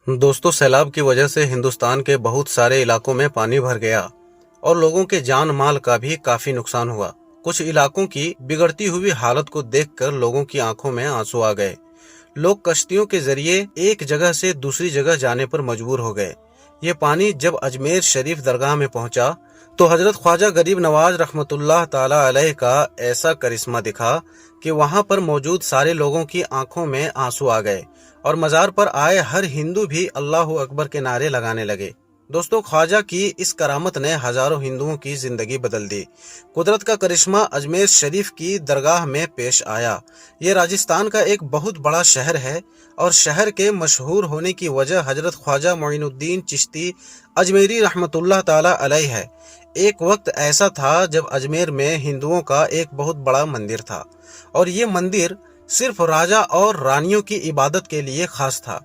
दोस्तों, सैलाब की वजह से हिंदुस्तान के बहुत सारे इलाकों में पानी भर गया और लोगों के जान माल का भी काफी नुकसान हुआ। कुछ इलाकों की बिगड़ती हुई हालत को देखकर लोगों की आंखों में आंसू आ गए। लोग कश्तियों के जरिए एक जगह से दूसरी जगह जाने पर मजबूर हो गए। ये पानी जब अजमेर शरीफ दरगाह में पहुंचा तो हजरत ख्वाजा गरीब नवाज रहमतुल्लाह ताला अलैह का ऐसा करिश्मा दिखा कि वहां पर मौजूद सारे लोगों की आंखों में आंसू आ गए और मजार पर आए हर हिंदू भी अल्लाह अकबर के नारे लगाने लगे। दोस्तों, ख्वाजा की इस करामत ने हजारों हिंदुओं की जिंदगी बदल दी। कुदरत का करिश्मा अजमेर शरीफ की दरगाह में पेश आया। ये राजस्थान का एक बहुत बड़ा शहर है और शहर के मशहूर होने की वजह हजरत ख्वाजा मोइनुद्दीन चिश्ती अजमेरी रहमतुल्लाह ताला अलैह है। एक वक्त ऐसा था जब अजमेर में हिंदुओं का एक बहुत बड़ा मंदिर था और ये मंदिर सिर्फ राजा और रानियों की इबादत के लिए खास था।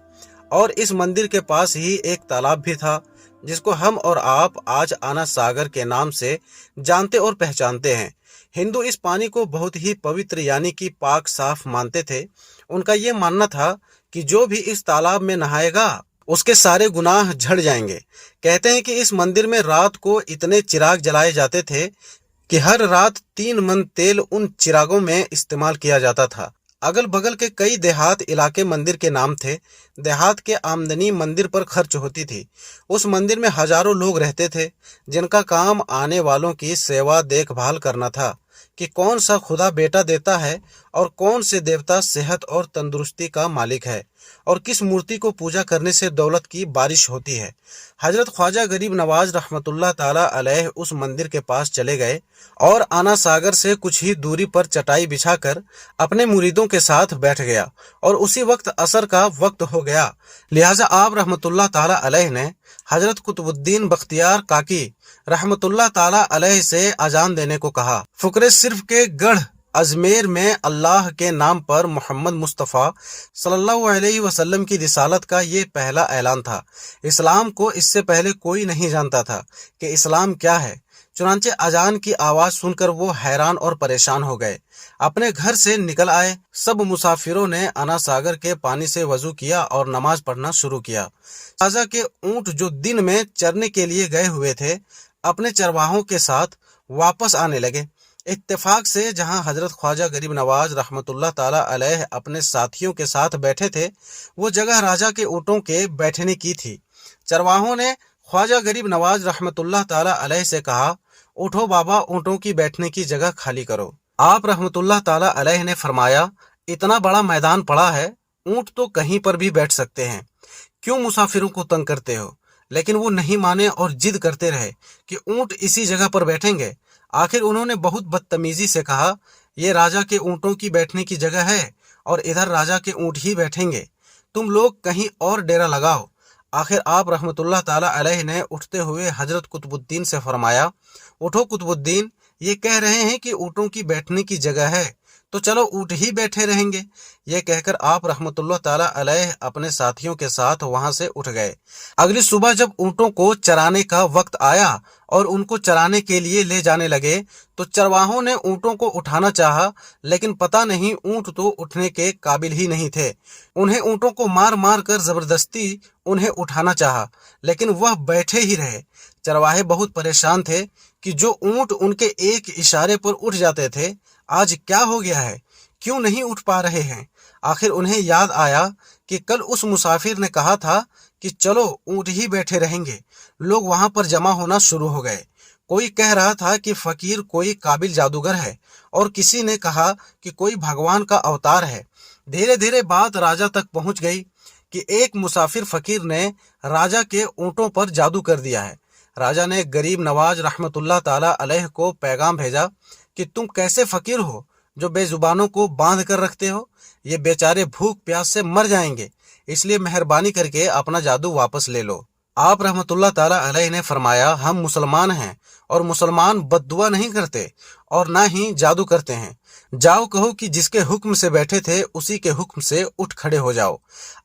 और इस मंदिर के पास ही एक तालाब भी था जिसको हम और आप आज आना सागर के नाम से जानते और पहचानते हैं। हिंदू इस पानी को बहुत ही पवित्र यानी कि पाक साफ मानते थे। उनका ये मानना था कि जो भी इस तालाब में नहाएगा उसके सारे गुनाह झड़ जाएंगे। कहते हैं कि इस मंदिर में रात को इतने चिराग जलाए जाते थे कि हर रात 3 मन तेल उन चिरागों में इस्तेमाल किया जाता था। अगल बगल के कई देहात इलाके मंदिर के नाम थे। देहात के आमदनी मंदिर पर खर्च होती थी। उस मंदिर में हजारों लोग रहते थे जिनका काम आने वालों की सेवा देखभाल करना था कि कौन सा खुदा बेटा देता है और कौन से देवता सेहत और तंदुरुस्ती का मालिक है और किस मूर्ति को पूजा करने से दौलत की बारिश होती है। हजरत ख्वाजा गरीब नवाज रहमतुल्लाह ताला अलैह उस मंदिर के पास चले गए और आना सागर से कुछ ही दूरी पर चटाई बिछाकर अपने मुरीदों के साथ बैठ गया और उसी वक्त असर का वक्त हो गया। लिहाजा आप रहमतुल्लाह ताला अलैह ने हजरत कुतुबुद्दीन बख्तियार काकी रहमतुल्लाह ताला अलैह से अजान देने को कहा। फुकरे सिर्फ के गढ़ अजमेर में अल्लाह के नाम पर मोहम्मद मुस्तफ़ा सल्लल्लाहु अलैहि वसल्लम की रिसालत का ये पहला ऐलान था। इस्लाम को इससे पहले कोई नहीं जानता था कि इस्लाम क्या है। चुनांचे अजान की आवाज सुनकर वो हैरान और परेशान हो गए। अपने घर से निकल आए। सब मुसाफिरों ने अना सागर के पानी से वजू किया और नमाज पढ़ना शुरू किया। राजा के ऊंट जो दिन में चरने के लिए गए हुए थे अपने चरवाहों के साथ वापस आने लगे। इत्तेफाक से जहां हजरत ख्वाजा गरीब नवाज रहमतुल्लाह ताला अलैह अपने साथियों के साथ बैठे थे वो जगह राजा के ऊँटों के बैठने की थी। चरवाहों ने ख्वाजा गरीब नवाज रहमतुल्लाह ताला अलैह से कहा, उठो बाबा, ऊँटों की बैठने की जगह खाली करो। आप रहमतुल्लाह ताला अलैह ने फरमाया, इतना बड़ा मैदान पड़ा है, ऊँट तो कहीं पर भी बैठ सकते हैं, क्यों मुसाफिरों को तंग करते हो। लेकिन वो नहीं माने और जिद करते रहे कि ऊँट इसी जगह पर बैठेंगे। आखिर उन्होंने बहुत बदतमीजी से कहा, ये राजा के ऊँटों की बैठने की जगह है और इधर राजा के ऊँट ही बैठेंगे, तुम लोग कहीं और डेरा लगाओ। आखिर आप रहमतुल्लाह ताला अलैह ने उठते हुए हजरत कुतुबुद्दीन से फरमाया, उठो कुतुबुद्दीन, ये कह रहे हैं कि ऊँटों की बैठने की जगह है तो चलो ऊँट ही बैठे रहेंगे। ये कहकर आप रहमतुल्लाह ताला अलैह अपने साथियों के साथ वहां से उठ गए। अगली सुबह जब ऊँटों को चराने का वक्त आया और उनको चराने के लिए ले जाने लगे तो चरवाहों ने ऊँटों को उठाना चाहा, लेकिन पता नहीं ऊँट तो उठने के काबिल ही नहीं थे। उन्हें ऊँटों को मार मार कर जबरदस्ती उन्हें उठाना चाहा, लेकिन वह बैठे ही रहे। चरवाहे बहुत परेशान थे कि जो ऊँट उनके एक इशारे पर उठ जाते थे आज क्या हो गया है, क्यों नहीं उठ पा रहे हैं। आखिर उन्हें याद आया कि कल उस मुसाफिर ने कहा था कि चलो ऊँट ही बैठे रहेंगे। लोग वहां पर जमा होना शुरू हो गए। कोई कह रहा था कि फकीर कोई काबिल जादूगर है और किसी ने कहा कि कोई भगवान का अवतार है। धीरे धीरे बात राजा तक पहुंच गई कि एक मुसाफिर फकीर ने राजा के ऊँटों पर जादू कर दिया है। राजा ने गरीब नवाज रहमतुल्लाह ताला अलैह को पैगाम भेजा कि तुम कैसे फकीर हो जो बेजुबानों को बांध कर रखते हो, ये बेचारे भूख प्यास से मर जाएंगे, इसलिए मेहरबानी करके अपना जादू वापस ले लो। आप रहमतुल्लाह ताला अलैह ने फरमाया, हम मुसलमान हैं और मुसलमान बद्दुआ नहीं करते और ना ही जादू करते हैं। जाओ कहो कि जिसके हुक्म से बैठे थे उसी के हुक्म से उठ खड़े हो जाओ।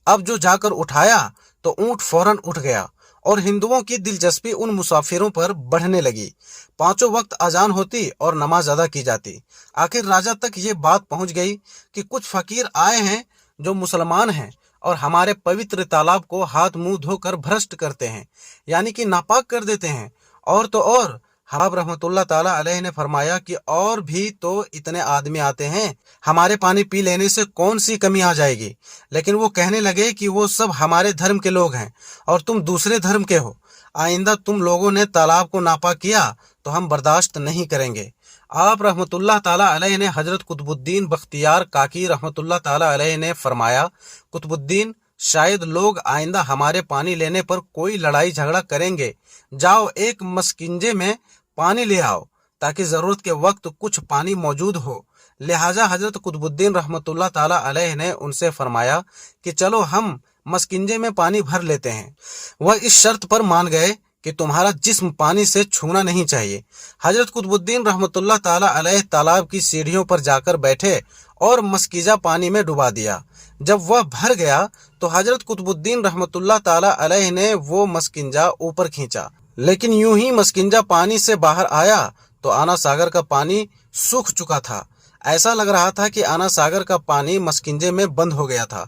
अब जो जाकर उठाया तो ऊँट फौरन उठ गया और हिंदुओं की दिलचस्पी उन मुसाफिरों पर बढ़ने लगी। पांचों वक्त अजान होती और नमाज अदा की जाती। आखिर राजा तक ये बात पहुंच गई कि कुछ फकीर आए हैं जो मुसलमान हैं और हमारे पवित्र तालाब को हाथ मुंह धोकर भ्रष्ट करते हैं, यानी कि नापाक कर देते हैं। और तो और हबाब रहमतुल्लाह ताला अलैह ने फरमाया कि और भी तो इतने आदमी आते हैं, हमारे पानी पी लेने से कौन सी कमी आ जाएगी। लेकिन वो कहने लगे कि वो सब हमारे धर्म के लोग हैं और तुम दूसरे धर्म के हो। आइंदा तुम लोगों ने तालाब को नापाक किया तो हम बर्दाश्त नहीं करेंगे। आप रहमतुल्लाह ताला अलैह ने हजरत कुतुबुद्दीन बख्तियार काकी रहमतुल्लाह ताला अलैह ने फरमाया, कुतुबुद्दीन, शायद लोग आइंदा हमारे पानी लेने पर कोई लड़ाई झगड़ा करेंगे। जाओ एक मस्किंजे में पानी ले आओ ताकि जरूरत के वक्त कुछ पानी मौजूद हो। लिहाजा हजरत कुतुबुद्दीन रहमतुल्लाह ताला अलैह ने उनसे फरमाया कि चलो हम मस्किंजे में पानी भर लेते हैं। वह इस शर्त पर मान गए कि तुम्हारा जिस्म पानी से छूना नहीं चाहिए। हजरत कुतुबुद्दीन रहमतुल्लाह ताला अलैह तालाब की सीढ़ियों पर जाकर बैठे और मस्कीजा पानी में डुबा दिया। जब वह भर गया तो हजरत कुतुबुद्दीन रहमतुल्लाह ताला अलैह ने वो मस्किंजा ऊपर खींचा, लेकिन यूं ही मस्किंजा पानी से बाहर आया तो आना सागर का पानी सूख चुका था। ऐसा लग रहा था कि आना सागर का पानी मस्किंजे में बंद हो गया था।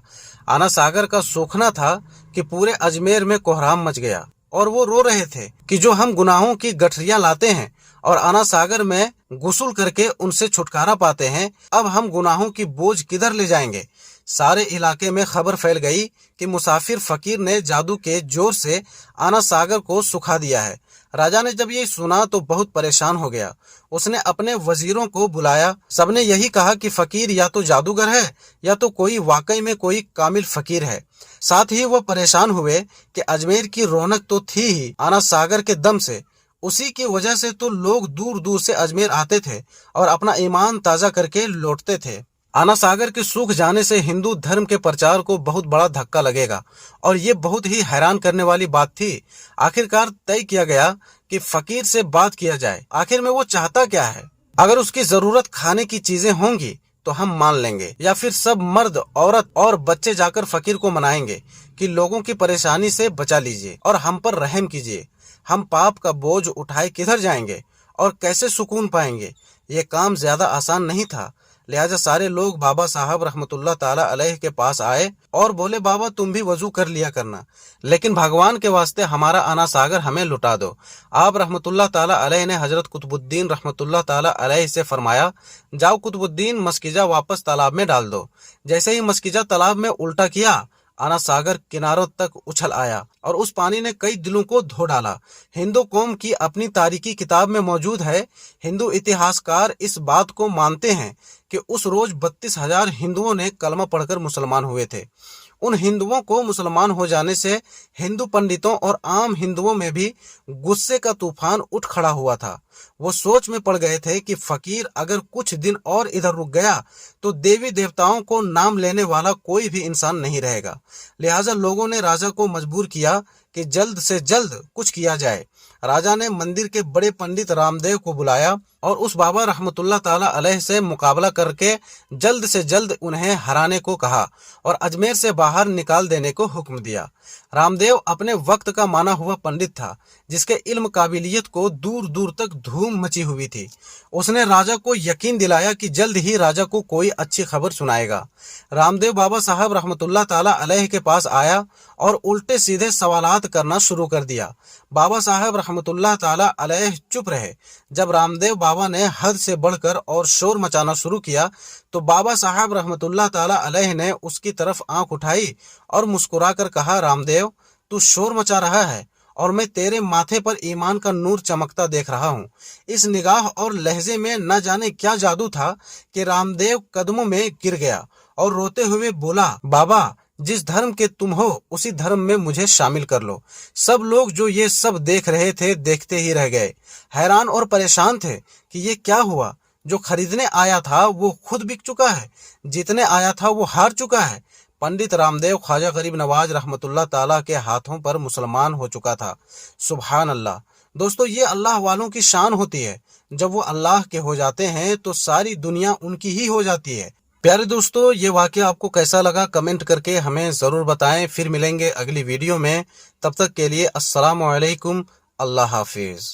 आना सागर का सूखना था कि पूरे अजमेर में कोहराम मच गया और वो रो रहे थे कि जो हम गुनाहों की गठरियां लाते हैं और आना सागर में गुस्ल करके उनसे छुटकारा पाते हैं, अब हम गुनाहों की बोझ किधर ले जाएंगे। सारे इलाके में खबर फैल गई कि मुसाफिर फकीर ने जादू के जोर से आना सागर को सुखा दिया है। राजा ने जब ये सुना तो बहुत परेशान हो गया। उसने अपने वजीरों को बुलाया। सबने यही कहा कि फकीर या तो जादूगर है या तो कोई वाकई में कोई कामिल फकीर है। साथ ही वो परेशान हुए कि अजमेर की रौनक तो थी ही आना सागर के दम से, उसी की वजह से तो लोग दूर दूर से अजमेर आते थे और अपना ईमान ताज़ा करके लौटते थे। आना सागर के सूख जाने से हिंदू धर्म के प्रचार को बहुत बड़ा धक्का लगेगा और ये बहुत ही हैरान करने वाली बात थी। आखिरकार तय किया गया कि फकीर से बात किया जाए। आखिर में वो चाहता क्या है? अगर उसकी जरूरत खाने की चीजें होंगी तो हम मान लेंगे, या फिर सब मर्द औरत और बच्चे जाकर फकीर को मनाएंगे कि लोगों की परेशानी से बचा लीजिए और हम पर रहम कीजिए। हम पाप का बोझ उठाए किधर जाएंगे और कैसे सुकून पाएंगे? ये काम ज्यादा आसान नहीं था। लिहाजा सारे लोग बाबा साहब रहमतुल्लाह ताला अलैह के पास आए और बोले, बाबा तुम भी वजू कर लिया करना, लेकिन भगवान के वास्ते हमारा आना सागर हमें लुटा दो। आप रहमतुल्लाह ताला अलैह ने हजरत कुतुबुद्दीन रहमतुल्लाह ताला अलैह से फरमाया, जाओ कुतुबुद्दीन, मस्कीजा वापस तालाब में डाल दो। जैसे ही मस्कीजा तालाब में उल्टा किया, आना सागर किनारों तक उछल आया और उस पानी ने कई दिलों को धो डाला। हिंदू कौम की अपनी तारीखी किताब में मौजूद है। हिंदू इतिहासकार इस बात को मानते हैं कि उस रोज 32,000 हिंदुओं ने कलमा पढ़कर मुसलमान हुए थे। उन हिंदुओं को मुसलमान हो जाने से हिंदू पंडितों और आम हिंदुओं में भी गुस्से का तूफान उठ खड़ा हुआ था। वो सोच में पड़ गए थे कि फकीर अगर कुछ दिन और इधर रुक गया तो देवी देवताओं को नाम लेने वाला कोई भी इंसान नहीं रहेगा। लिहाजा लोगों ने राजा को मजबूर किया कि जल्द से जल्द कुछ किया जाए। राजा ने मंदिर के बड़े पंडित रामदेव को बुलाया और उस बाबा रहमतुल्लाह ताला अलैह से मुकाबला करके जल्द से जल्द उन्हें हराने को कहा और अजमेर से बाहर निकाल देने को हुक्म दिया। रामदेव अपने वक्त का माना हुआ पंडित था, जिसके इल्म काबिलियत को दूर दूर तक धूम मची हुई थी। उसने राजा को यकीन दिलाया कि जल्द ही राजा को कोई अच्छी खबर सुनाएगा। रामदेव बाबा साहब रहमतुल्लाह ताला अलैह के पास आया और उल्टे सीधे सवालात करना शुरू कर दिया। बाबा साहब रहमतुल्लाह ताला अलैह चुप रहे। जब रामदेव बाबा ने हद से बढ़कर और शोर मचाना शुरू किया तो बाबा साहब रहमतुल्लाह ताला अलैह ने उसकी तरफ आंख उठाई और मुस्कुराकर कहा, रामदेव तू शोर मचा रहा है और मैं तेरे माथे पर ईमान का नूर चमकता देख रहा हूँ। इस निगाह और लहजे में न जाने क्या जादू था कि रामदेव कदमों में गिर गया और रोते हुए बोला, बाबा जिस धर्म के तुम हो उसी धर्म में मुझे शामिल कर लो। सब लोग जो ये सब देख रहे थे देखते ही रह गए, हैरान और परेशान थे कि ये क्या हुआ। जो खरीदने आया था वो खुद बिक चुका है, जीतने आया था वो हार चुका है। पंडित रामदेव ख्वाजा गरीब नवाज रहमतुल्लाह ताला के हाथों पर मुसलमान हो चुका था। सुभान अल्लाह। दोस्तों, ये अल्लाह वालों की शान होती है। जब वो अल्लाह के हो जाते हैं तो सारी दुनिया उनकी ही हो जाती है। प्यारे दोस्तों, ये वाकया आपको कैसा लगा कमेंट करके हमें ज़रूर बताएं। फिर मिलेंगे अगली वीडियो में। तब तक के लिए अस्सलामु अलैकुम। अल्लाह हाफिज़।